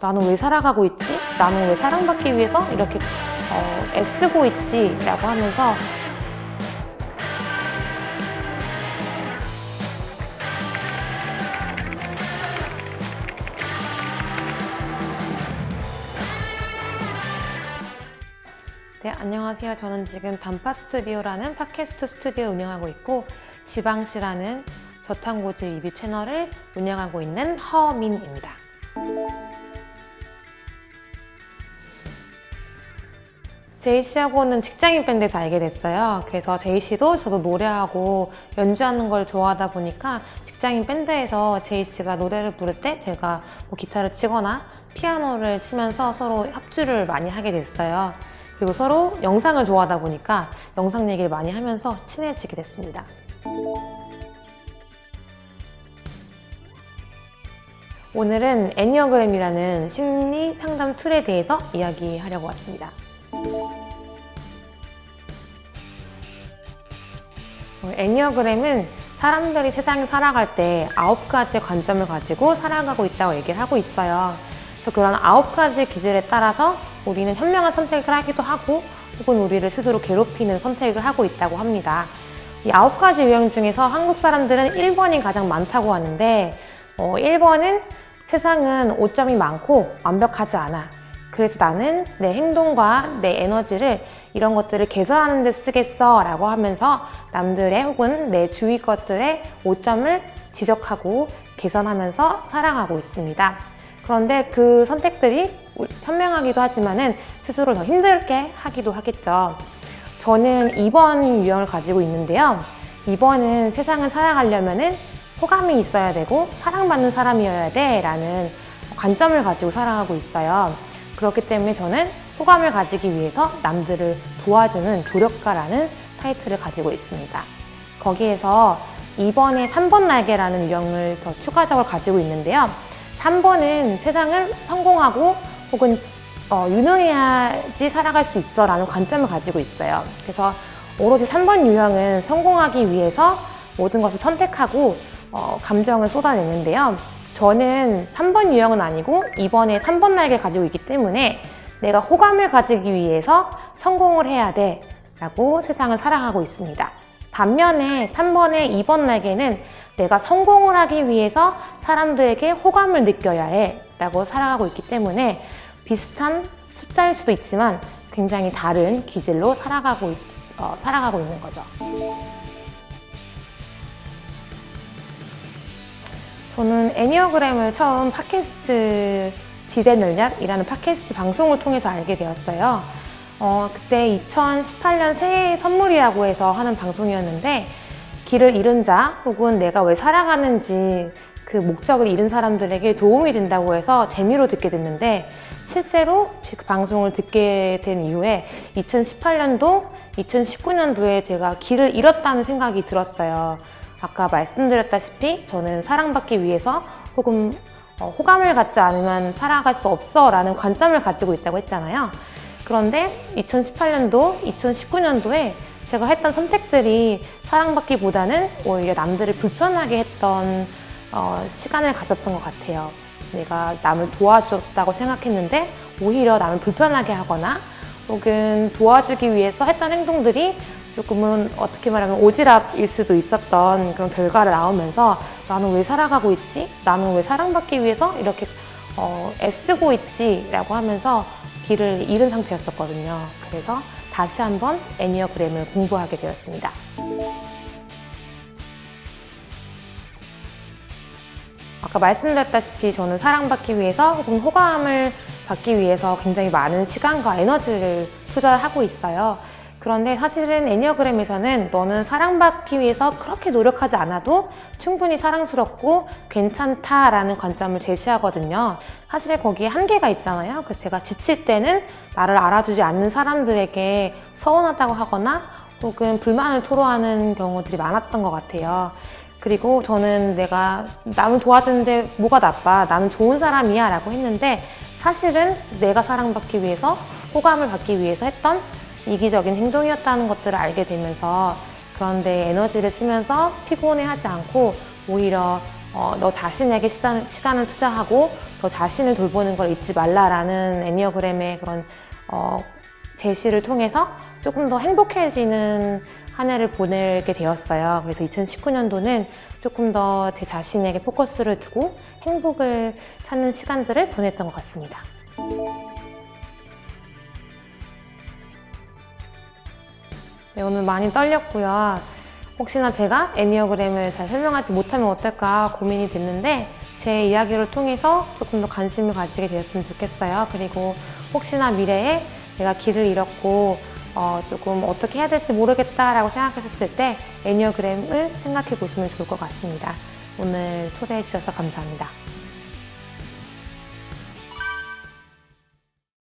나는 왜 살아가고 있지? 나는 왜 사랑받기 위해서 이렇게 애쓰고 있지? 라고 하면서 네, 안녕하세요. 저는 지금 단파 스튜디오라는 팟캐스트 스튜디오를 운영하고 있고 지방시라는 저탄고지 리뷰 채널을 운영하고 있는 허민입니다. 제이씨하고는 직장인 밴드에서 알게 됐어요. 그래서 제이씨도 저도 노래하고 연주하는 걸 좋아하다 보니까 직장인 밴드에서 제이씨가 노래를 부를 때 제가 뭐 기타를 치거나 피아노를 치면서 서로 합주를 많이 하게 됐어요. 그리고 서로 영상을 좋아하다 보니까 영상 얘기를 많이 하면서 친해지게 됐습니다. 오늘은 애니어그램이라는 심리 상담 툴에 대해서 이야기하려고 왔습니다. 애니어그램은 사람들이 세상에 살아갈 때 9가지의 관점을 가지고 살아가고 있다고 얘기를 하고 있어요. 그래서 그런 9가지 기질에 따라서 우리는 현명한 선택을 하기도 하고 혹은 우리를 스스로 괴롭히는 선택을 하고 있다고 합니다. 이 9가지 유형 중에서 한국 사람들은 1번이 가장 많다고 하는데 1번은 세상은 오점이 많고 완벽하지 않아. 그래서 나는 내 행동과 내 에너지를 이런 것들을 개선하는 데 쓰겠어 라고 하면서 남들의 혹은 내 주위 것들의 오점을 지적하고 개선하면서 살아가고 있습니다. 그런데 그 선택들이 현명하기도 하지만은 스스로 더 힘들게 하기도 하겠죠. 저는 2번 유형을 가지고 있는데요. 2번은 세상을 살아가려면은 호감이 있어야 되고 사랑받는 사람이어야 돼 라는 관점을 가지고 살아가고 있어요. 그렇기 때문에 저는 호감을 가지기 위해서 남들을 도와주는 조력가라는 타이틀을 가지고 있습니다. 거기에서 2번에 3번 날개라는 유형을 더 추가적으로 가지고 있는데요. 3번은 세상을 성공하고 혹은 유능해야지 살아갈 수 있어 라는 관점을 가지고 있어요. 그래서 오로지 3번 유형은 성공하기 위해서 모든 것을 선택하고 감정을 쏟아내는데요. 저는 3번 유형은 아니고 2번에 3번 날개 가지고 있기 때문에 내가 호감을 가지기 위해서 성공을 해야 돼 라고 세상을 살아가고 있습니다. 반면에 3번의 2번 날개는 내가 성공을 하기 위해서 사람들에게 호감을 느껴야 해 라고 살아가고 있기 때문에 비슷한 숫자일 수도 있지만 굉장히 다른 기질로 살아가고 있는 거죠. 저는 애니어그램을 처음 팟캐스트 지대능력이라는 팟캐스트 방송을 통해서 알게 되었어요. 그때 2018년 새해 선물이라고 해서 하는 방송이었는데 길을 잃은 자 혹은 내가 왜 살아가는지 그 목적을 잃은 사람들에게 도움이 된다고 해서 재미로 듣게 됐는데 실제로 그 방송을 듣게 된 이후에 2018년도, 2019년도에 제가 길을 잃었다는 생각이 들었어요. 아까 말씀드렸다시피 저는 사랑받기 위해서 혹은 호감을 갖지 않으면 살아갈 수 없어 라는 관점을 가지고 있다고 했잖아요. 그런데 2018년도, 2019년도에 제가 했던 선택들이 사랑받기보다는 오히려 남들을 불편하게 했던 시간을 가졌던 것 같아요. 내가 남을 도와줬다고 생각했는데 오히려 남을 불편하게 하거나 혹은 도와주기 위해서 했던 행동들이 조금은 어떻게 말하면 오지랖일 수도 있었던 그런 결과를 나오면서 나는 왜 살아가고 있지? 나는 왜 사랑받기 위해서 이렇게 애쓰고 있지? 라고 하면서 길을 잃은 상태였었거든요. 그래서 다시 한번 애니어그램을 공부하게 되었습니다. 아까 말씀드렸다시피 저는 사랑받기 위해서 혹은 호감을 받기 위해서 굉장히 많은 시간과 에너지를 투자하고 있어요. 그런데 사실은 애니어그램에서는 너는 사랑받기 위해서 그렇게 노력하지 않아도 충분히 사랑스럽고 괜찮다라는 관점을 제시하거든요. 사실 거기에 한계가 있잖아요. 그래서 제가 지칠 때는 나를 알아주지 않는 사람들에게 서운하다고 하거나 혹은 불만을 토로하는 경우들이 많았던 것 같아요. 그리고 저는 내가 남을 도와주는데 뭐가 나빠, 나는 좋은 사람이야 라고 했는데 사실은 내가 사랑받기 위해서 호감을 받기 위해서 했던 이기적인 행동이었다는 것들을 알게 되면서 그런데 에너지를 쓰면서 피곤해하지 않고 오히려 너 자신에게 시간을 투자하고 너 자신을 돌보는 걸 잊지 말라라는 애니어그램의 그런 제시를 통해서 조금 더 행복해지는 한 해를 보내게 되었어요. 그래서 2019년도는 조금 더 제 자신에게 포커스를 두고 행복을 찾는 시간들을 보냈던 것 같습니다. 네, 오늘 많이 떨렸고요. 혹시나 제가 애니어그램을 잘 설명하지 못하면 어떨까 고민이 됐는데 제 이야기를 통해서 조금 더 관심을 가지게 되었으면 좋겠어요. 그리고 혹시나 미래에 내가 길을 잃었고 조금 어떻게 해야 될지 모르겠다라고 생각하셨을 때 애니어그램을 생각해 보시면 좋을 것 같습니다. 오늘 초대해 주셔서 감사합니다.